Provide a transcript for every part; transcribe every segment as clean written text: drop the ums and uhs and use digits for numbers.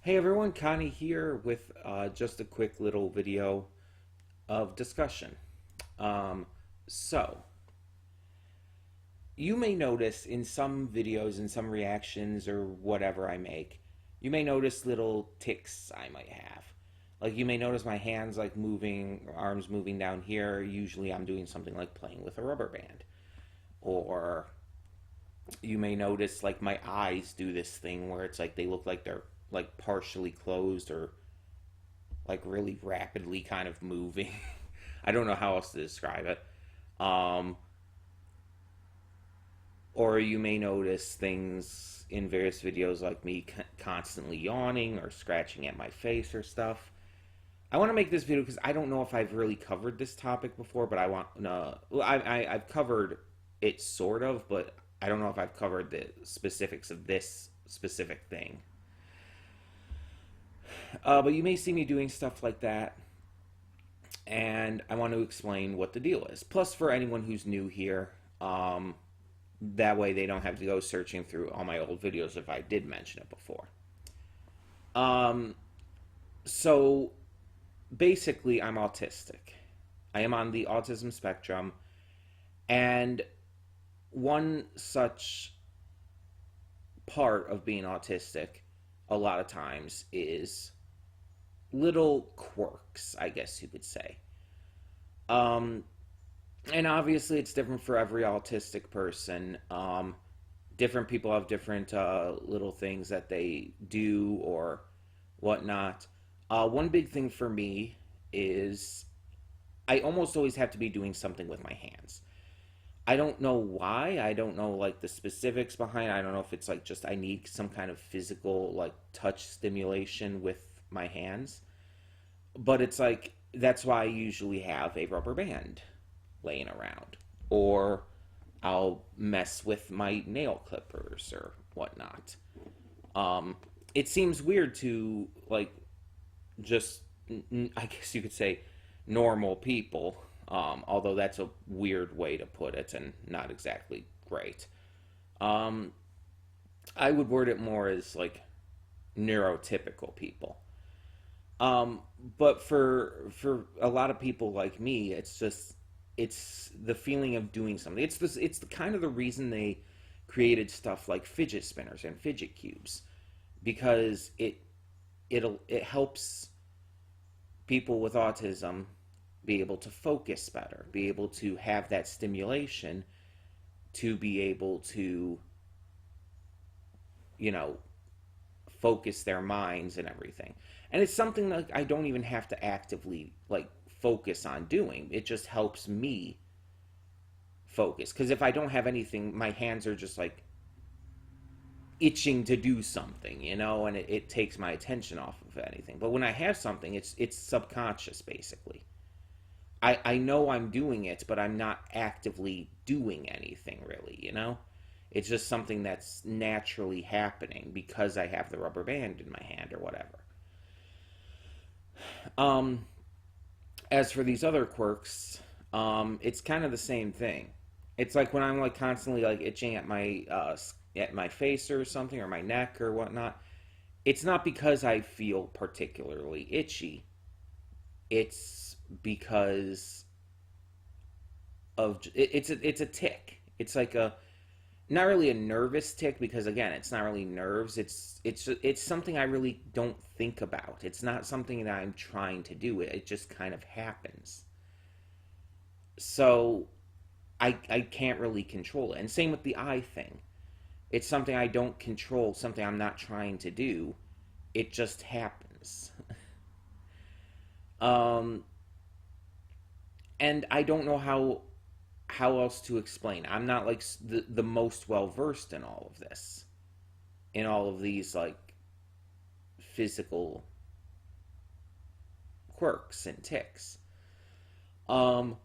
Hey everyone, Connie here with just a quick little video of discussion. Um, so, you may notice in some videos, in some reactions, or whatever I make, you may notice little tics I might have. Like you may notice my hands like moving, arms moving down here. Usually I'm doing something like playing with a rubber band. Or you may notice like my eyes do this thing where it's like they look like they're like partially closed or like really rapidly kind of moving. I don't know how else to describe it. Um, or you may notice things in various videos like me constantly yawning or scratching at my face or stuff. I want to make this video because I don't know if I've really covered this topic before, but I want well, I've covered it sort of, but I don't know if I've covered the specifics of this specific thing. But you may see me doing stuff like that, and I want to explain what the deal is. Plus, for anyone who's new here, that way they don't have to go searching through all my old videos if I did mention it before. Um, so basically, I'm autistic. I am on the autism spectrum, and one such part of being autistic a lot of times is little quirks, I guess you could say. Um, and obviously, it's different for every autistic person. Different people have different little things that they do or whatnot. One big thing for me is I almost always have to be doing something with my hands. I don't know why. I don't know like the specifics behind it. I don't know if it's like just I need some kind of physical like touch stimulation with my hands. But it's like that's why I usually have a rubber band laying around. Or I'll mess with my nail clippers or whatnot. Um, it seems weird to like just, I guess you could say, normal people. Although that's a weird way to put it and not exactly great. Um, I would word it more as like neurotypical people. Um, but for a lot of people like me, it's just it's the feeling of doing something. It's the kind of the reason they created stuff like fidget spinners and fidget cubes because it helps people with autism be able to focus better, be able to have that stimulation to be able to, you know, focus their minds and everything. And it's something that I don't even have to actively like focus on doing. It just helps me focus because if I don't have anything, my hands are just like itching to do something, and it takes my attention off of anything. But when I have something, it's subconscious basically. I know I'm doing it, but I'm not actively doing anything really. It's just something that's naturally happening because I have the rubber band in my hand or whatever. Um, as for these other quirks, it's kind of the same thing. It's like when I'm like constantly like itching at my face or something or my neck or whatnot. It's not because I feel particularly itchy. It's because of it's a tick. It's like a not really a nervous tick because again, it's not really nerves. It's something I really don't think about. It's not something that I'm trying to do. It just kind of happens. So I can't really control it. And same with the eye thing. It's something I don't control, something I'm not trying to do. It just happens. um and I don't know how else to explain. I'm not like the most well versed in all of this, in all of these like physical quirks and ticks. Um,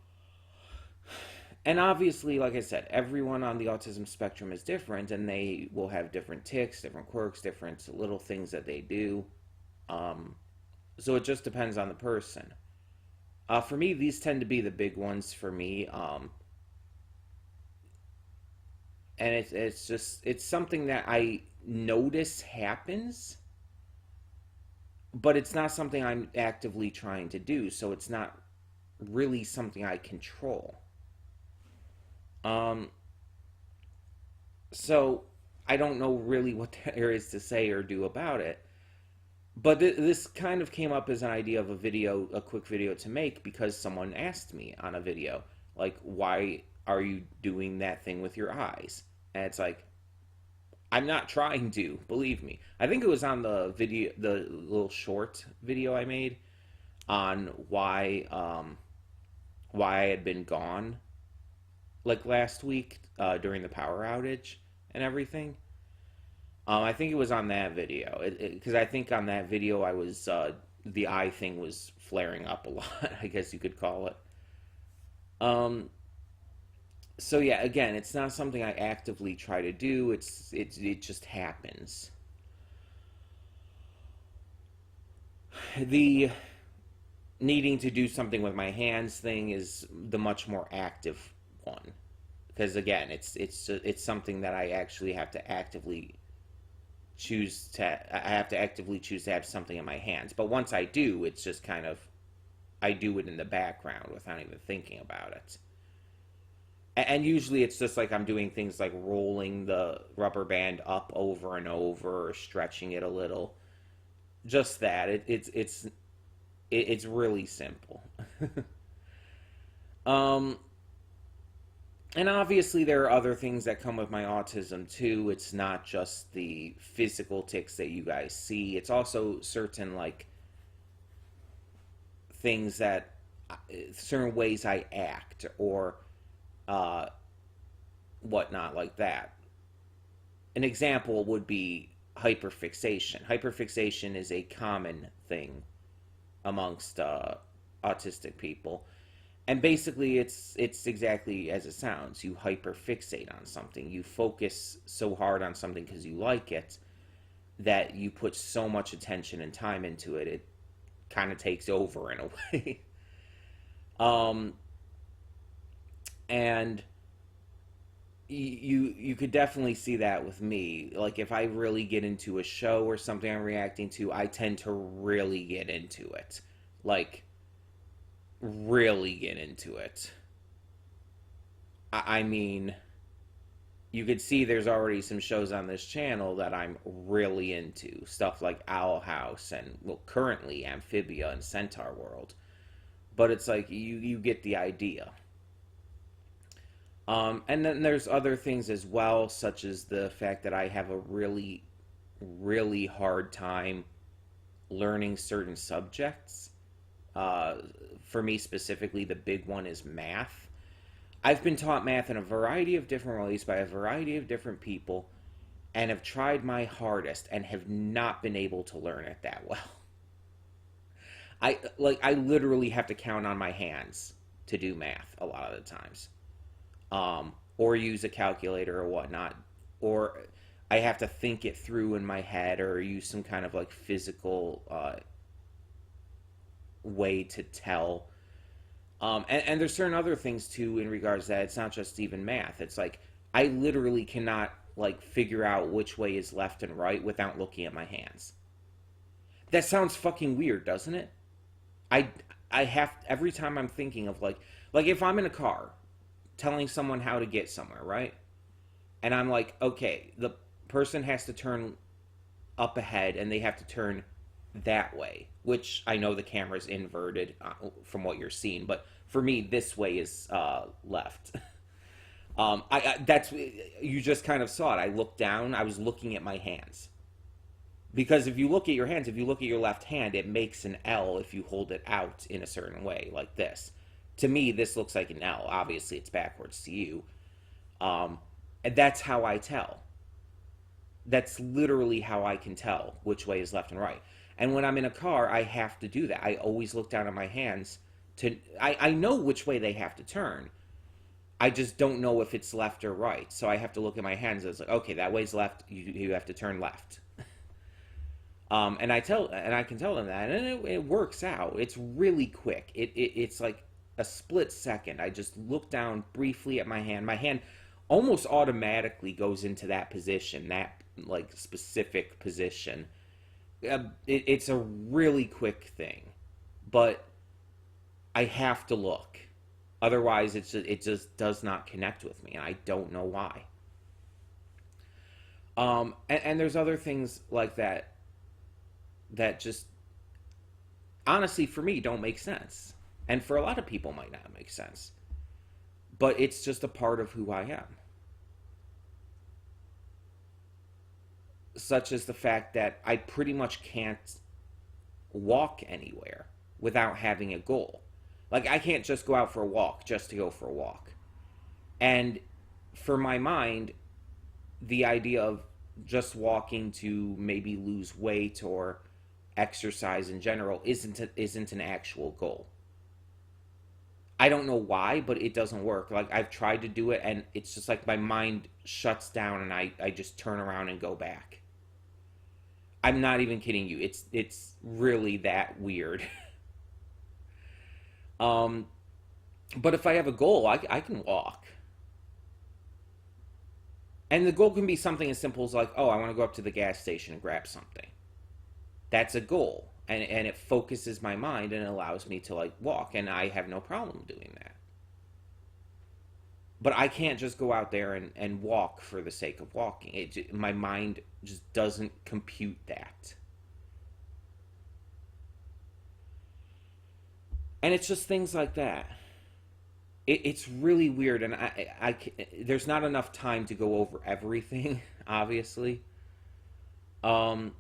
and obviously, like I said, everyone on the autism spectrum is different, and they will have different ticks, different quirks, different little things that they do. Um, so it just depends on the person. For me, these tend to be the big ones for me. And it's just it's something that I notice happens, but it's not something I'm actively trying to do, so it's not really something I control. Um, so I don't know really what there is to say or do about it. But this kind of came up as an idea of a quick video to make because someone asked me on a video, like, why are you doing that thing with your eyes? And it's like, I'm not trying to, believe me. I think it was on the video, the little short video I made on why I had been gone like last week during the power outage and everything. I think it was on that video because I think on that video I was the eye thing was flaring up a lot. I guess you could call it. Um, so yeah, again, it's not something I actively try to do. It just happens. The needing to do something with my hands thing is the much more active one because again, it's something that I actually have to actively choose to. I have to actively choose to have something in my hands. But once I do, it's just kind of I do it in the background without even thinking about it. And usually it's just like I'm doing things like rolling the rubber band up over and over or stretching it a little. Just that. It's really simple. um and obviously there are other things that come with my autism too. It's not just the physical tics that you guys see. It's also certain like things that certain ways I act or uh whatnot like that. An example would be hyperfixation. Hyperfixation is a common thing amongst autistic people, and basically it's exactly as it sounds. You hyperfixate on something. You focus so hard on something because you like it that you put so much attention and time into it. It kind of takes over in a way. um, and you could definitely see that with me. Like if I really get into a show or something I'm reacting to, I tend to really get into it. Like really get into it. I mean, you could see there's already some shows on this channel that I'm really into. Stuff like Owl House and well currently Amphibia and Centaur World. But it's like you get the idea. And then there's other things as well, such as the fact that I have a really, really hard time learning certain subjects. Uh, for me specifically, the big one is math. I've been taught math in a variety of different ways by a variety of different people and have tried my hardest and have not been able to learn it that well. I literally have to count on my hands to do math a lot of the times. Or use a calculator or whatnot, or I have to think it through in my head, or use some kind of like physical way to tell. And there's certain other things too in regards to that. It's not just even math. It's like I literally cannot like figure out which way is left and right without looking at my hands. That sounds fucking weird, doesn't it? I I have every time I'm thinking of like if I'm in a car telling someone how to get somewhere, right? And I'm like, okay, the person has to turn up ahead and they have to turn that way, which I know the camera's inverted from what you're seeing, but for me, this way is left. That's you just kind of saw it. I looked down. I was looking at my hands because if you look at your hands, if you look at your left hand, it makes an L if you hold it out in a certain way, like this. To me, this looks like an L. Obviously, it's backwards to you. Um, and that's how I tell. That's literally how I can tell which way is left and right. And when I'm in a car, I have to do that. I always look down at my hands to. I know which way they have to turn. I just don't know if it's left or right. So I have to look at my hands. It's like, okay, that way's left. You have to turn left. And I can tell them that, and it works out. It's really quick. It's like a split second. I just look down briefly at my hand. My hand almost automatically goes into that position, that like specific position, It's a really quick thing, but I have to look. Otherwise, it just does not connect with me, and I don't know why. And there's other things like that that just honestly for me don't make sense, and for a lot of people might not make sense. But it's just a part of who I am, such as the fact that I pretty much can't walk anywhere without having a goal. Like I can't just go out for a walk just to go for a walk. And for my mind, the idea of just walking to maybe lose weight or exercise in general isn't an actual goal. I don't know why, but it doesn't work. Like I've tried to do it and it's just like my mind shuts down and I just turn around and go back. I'm not even kidding you. It's really that weird. um but if I have a goal, I can walk. And the goal can be something as simple as like, oh, I want to go up to the gas station and grab something. That's a goal. And it focuses my mind and allows me to like walk. And I have no problem doing that. But I can't just go out there and walk for the sake of walking. My mind just doesn't compute that. And it's just things like that. It's really weird. And there's not enough time to go over everything, obviously. Um,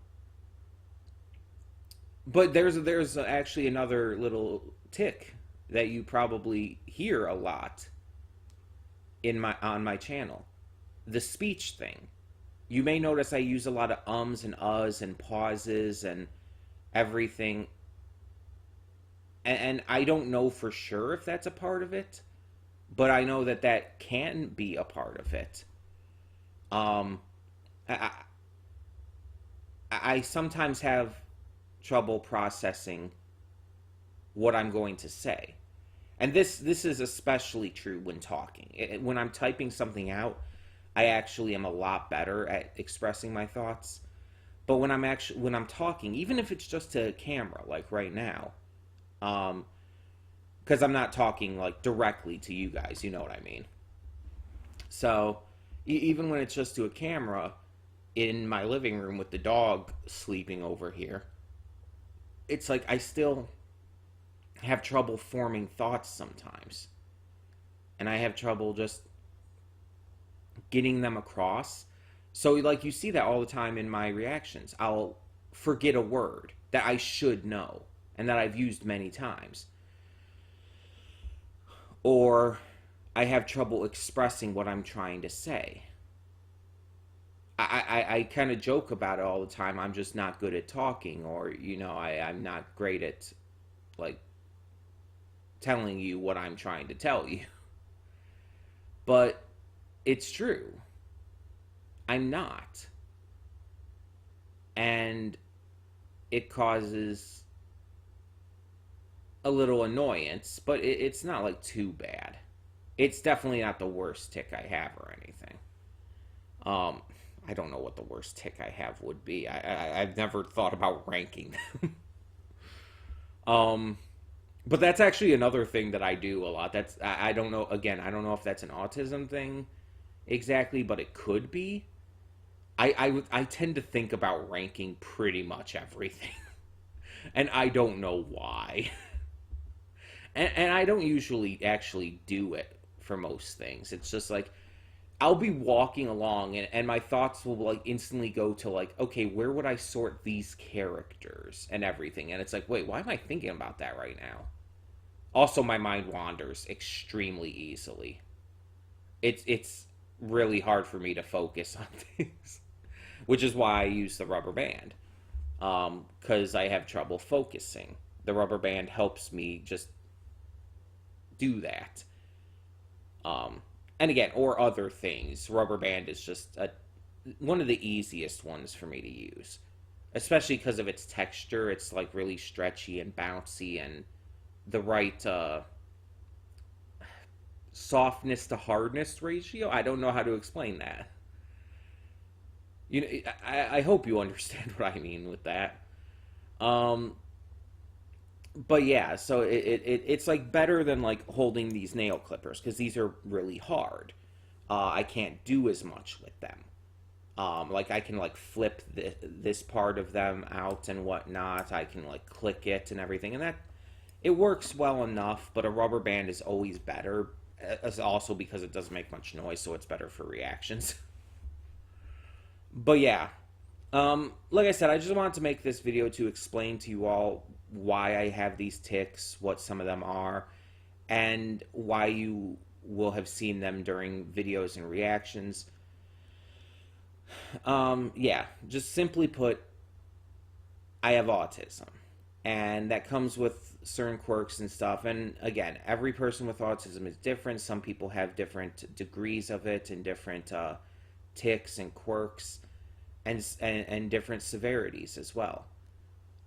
but there's actually another little tick that you probably hear a lot in my on my channel, the speech thing. You may notice I use a lot of ums and uhs and pauses and everything, and I don't know for sure if that's a part of it, but I know that that can be a part of it. Um, I, I sometimes have trouble processing what I'm going to say. And this is especially true when talking. When I'm typing something out, I actually am a lot better at expressing my thoughts. But when I'm talking, even if it's just to a camera, like right now, um, because I'm not talking like directly to you guys, you know what I mean. So even when it's just to a camera in my living room with the dog sleeping over here, it's like I still have trouble forming thoughts sometimes. And I have trouble just getting them across. So, like, you see that all the time in my reactions. I'll forget a word that I should know and that I've used many times. Or I have trouble expressing what I'm trying to say. I kind of joke about it all the time. I'm just not good at talking, or, I'm not great at, like, telling you what I'm trying to tell you. But it's true. I'm not. And it causes a little annoyance, but it's not like too bad. It's definitely not the worst tick I have or anything. I don't know what the worst tick I have would be. I've never thought about ranking them. um, but that's actually another thing that I do a lot. I don't know. Again, I don't know if that's an autism thing exactly, but it could be. I tend to think about ranking pretty much everything, and I don't know why. And I don't usually actually do it for most things. It's just like I'll be walking along and my thoughts will like instantly go to like, okay, where would I sort these characters and everything? And it's like, wait, why am I thinking about that right now? Also, my mind wanders extremely easily. It's really hard for me to focus on things, which is why I use the rubber band. Because I have trouble focusing. The rubber band helps me just do that. And again, or other things. Rubber band is just one of the easiest ones for me to use, especially because of its texture. It's like really stretchy and bouncy, and the right softness to hardness ratio. I don't know how to explain that. I hope you understand what I mean with that. Um, but yeah, so it's like better than like holding these nail clippers because these are really hard. I can't do as much with them. Like I can like flip this part of them out and whatnot. I can like click it and everything, and that it works well enough. But a rubber band is always better. It's also because it doesn't make much noise, so it's better for reactions. But yeah, like I said, I just wanted to make this video to explain to you all why I have these tics, what some of them are, and why you will have seen them during videos and reactions. Yeah, just simply put, I have autism. And that comes with certain quirks and stuff. And again, every person with autism is different. Some people have different degrees of it and different tics and quirks and different severities as well.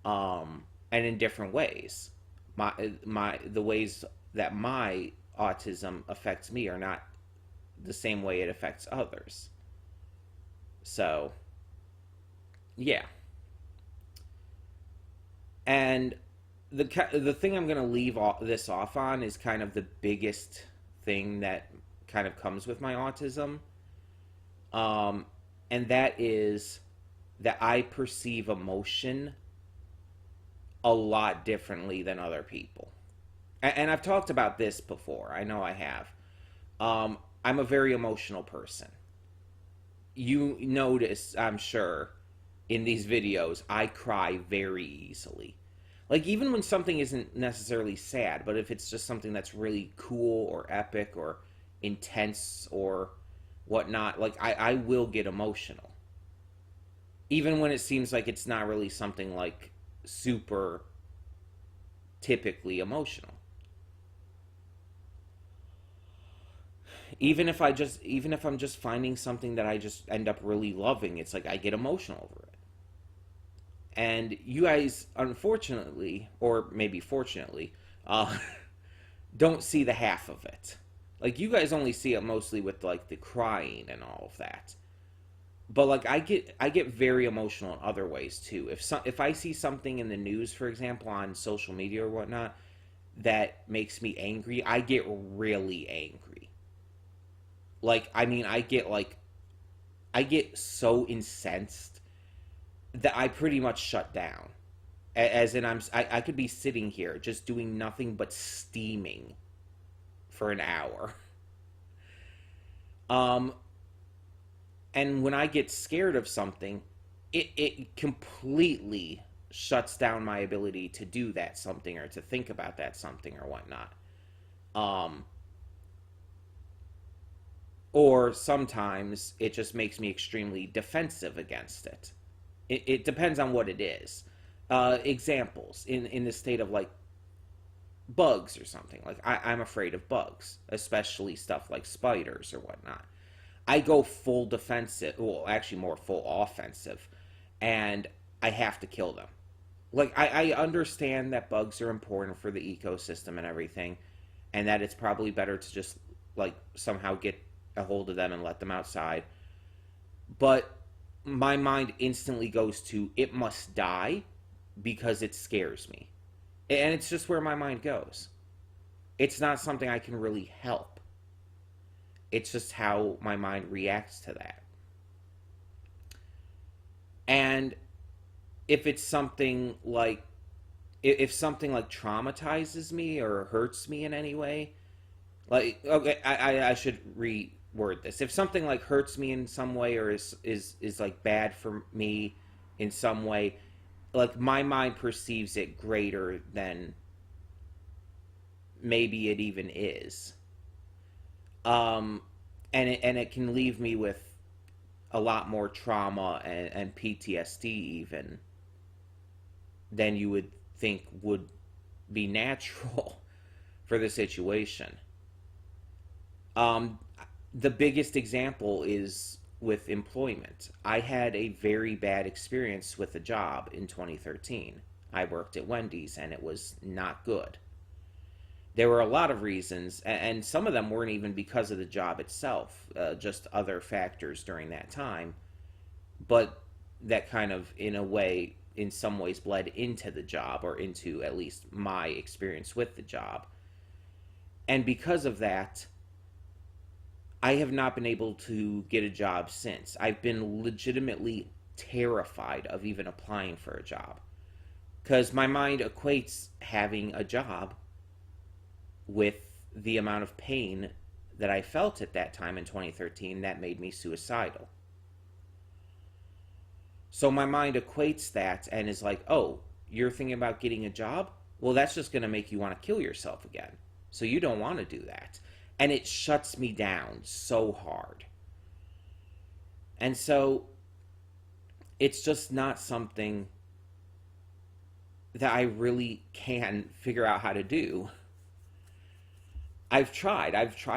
And in different ways. The ways that my autism affects me are not the same way it affects others. So, yeah. And the thing I'm going to leave this off on is kind of the biggest thing that kind of comes with my autism. Um, and that is that I perceive emotion a lot differently than other people. And I've talked about this before. I know I have. I'm a very emotional person. You notice, I'm sure, in these videos, I cry very easily. Like, even when something isn't necessarily sad, but if it's just something that's really cool or epic or intense or whatnot, like, I will get emotional. Even when it seems like it's not really something, like, super typically emotional. Even if I'm just finding something that I just end up really loving, it's like I get emotional over it. And you guys, unfortunately, or maybe fortunately, uh, don't see the half of it. Like, you guys only see it mostly with like the crying and all of that. But like I get very emotional in other ways too. If I see something in the news, for example, on social media or whatnot, that makes me angry, I get really angry. Like, I mean, I get so incensed that I pretty much shut down. As in, I could be sitting here just doing nothing but steaming for an hour. Um, and when I get scared of something, it completely shuts down my ability to do that something or to think about that something or whatnot. Um, or sometimes it just makes me extremely defensive against it. It depends on what it is. Examples in the state of like bugs or something. Like I'm afraid of bugs, especially stuff like spiders or whatnot. I go full defensive, well, actually more full offensive, and I have to kill them. Like I understand that bugs are important for the ecosystem and everything, and that it's probably better to just like somehow get a hold of them and let them outside. But my mind instantly goes to it must die because it scares me. And it's just where my mind goes. It's not something I can really help. It's just how my mind reacts to that. And if it's something like if something like traumatizes me or hurts me in any way, like okay, I should reword this. If something like hurts me in some way or is like bad for me in some way, like my mind perceives it greater than maybe it even is. Um, and it can leave me with a lot more trauma and PTSD even than you would think would be natural for the situation. Um, the biggest example is with employment. I had a very bad experience with a job in 2013. I worked at Wendy's and it was not good. There were a lot of reasons, and some of them weren't even because of the job itself, just other factors during that time. But that kind of, in a way, in some ways bled into the job, or into at least my experience with the job. And because of that, I have not been able to get a job since. I've been legitimately terrified of even applying for a job, because my mind equates having a job with the amount of pain that I felt at that time in 2013 that made me suicidal. So my mind equates that and is like, oh, you're thinking about getting a job? Well, that's just going to make you want to kill yourself again. So you don't want to do that. And it shuts me down so hard. And so it's just not something that I really can figure out how to do. I've tried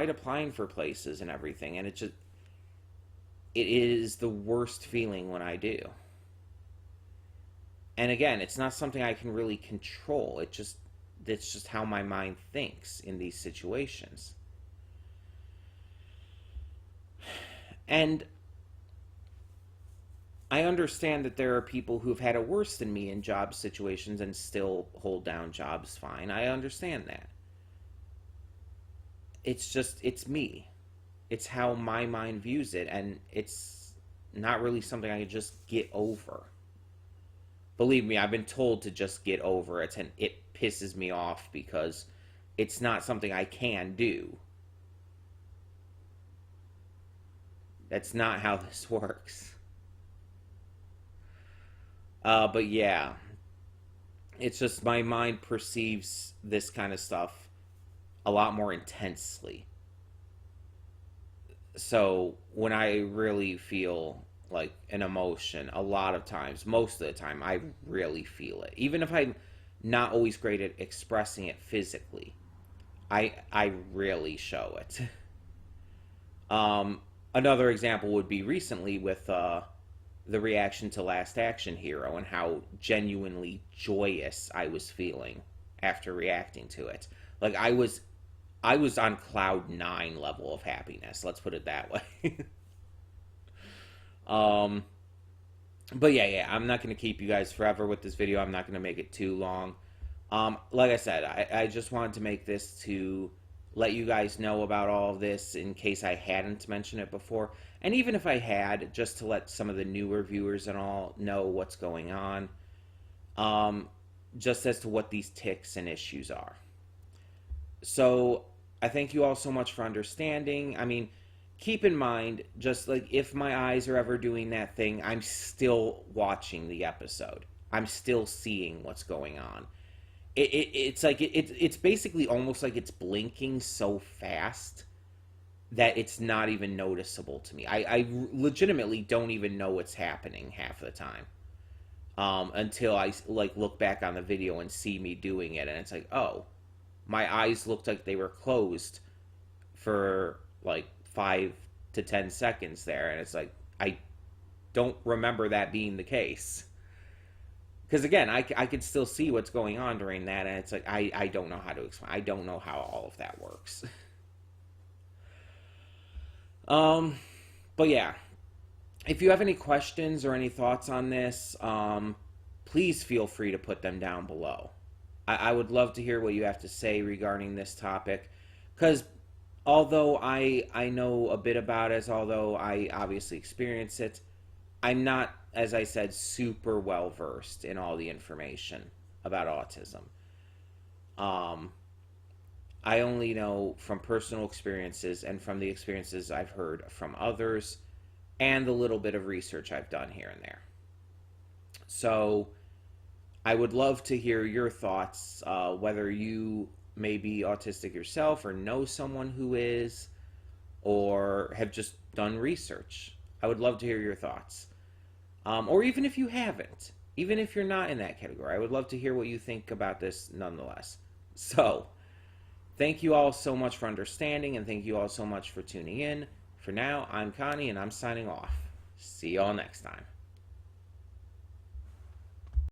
applying for places and everything, and it is the worst feeling when I do. And again, it's not something I can really control. It's just how my mind thinks in these situations. And I understand that there are people who've had it worse than me in job situations and still hold down jobs fine. I understand that. It's me. It's how my mind views it, and it's not really something I can just get over. Believe me, I've been told to just get over it, and it pisses me off because it's not something I can do. That's not how this works. But yeah, it's just my mind perceives this kind of stuff a lot more intensely. So when I really feel like an emotion, a lot of times, most of the time, I really feel it. Even if I'm not always great at expressing it physically, I really show it. Another example would be recently with the reaction to Last Action Hero, and how genuinely joyous I was feeling after reacting to it. Like I was on cloud 9 level of happiness. Let's put it that way. But yeah, I'm not going to keep you guys forever with this video. I'm not going to make it too long. Like I said, I just wanted to make this to let you guys know about all of this in case I hadn't mentioned it before. And even if I had, just to let some of the newer viewers and all know what's going on. Just as to what these tics and issues are. So I thank you all so much for understanding. I mean, keep in mind, just like if my eyes are ever doing that thing, I'm still watching the episode. I'm still seeing what's going on. It's like it's basically almost like it's blinking so fast that it's not even noticeable to me. I legitimately don't even know what's happening half of the time. Until I like look back on the video and see me doing it, and it's like, oh, my eyes looked like they were closed for like 5 to 10 seconds there, and it's like, I don't remember that being the case. Because again, I could still see what's going on during that, and it's like, I don't know how to explain. I don't know how all of that works. But yeah, if you have any questions or any thoughts on this, please feel free to put them down below. I would love to hear what you have to say regarding this topic, because although I know a bit about it, although I obviously experience it, I'm not, as I said, super well versed in all the information about autism. I only know from personal experiences and from the experiences I've heard from others, and the little bit of research I've done here and there. So I would love to hear your thoughts, whether you may be autistic yourself or know someone who is, or have just done research. I would love to hear your thoughts. Or even if you haven't, even if you're not in that category, I would love to hear what you think about this nonetheless. So, thank you all so much for understanding, and thank you all so much for tuning in. For now, I'm Connie, and I'm signing off. See y'all next time.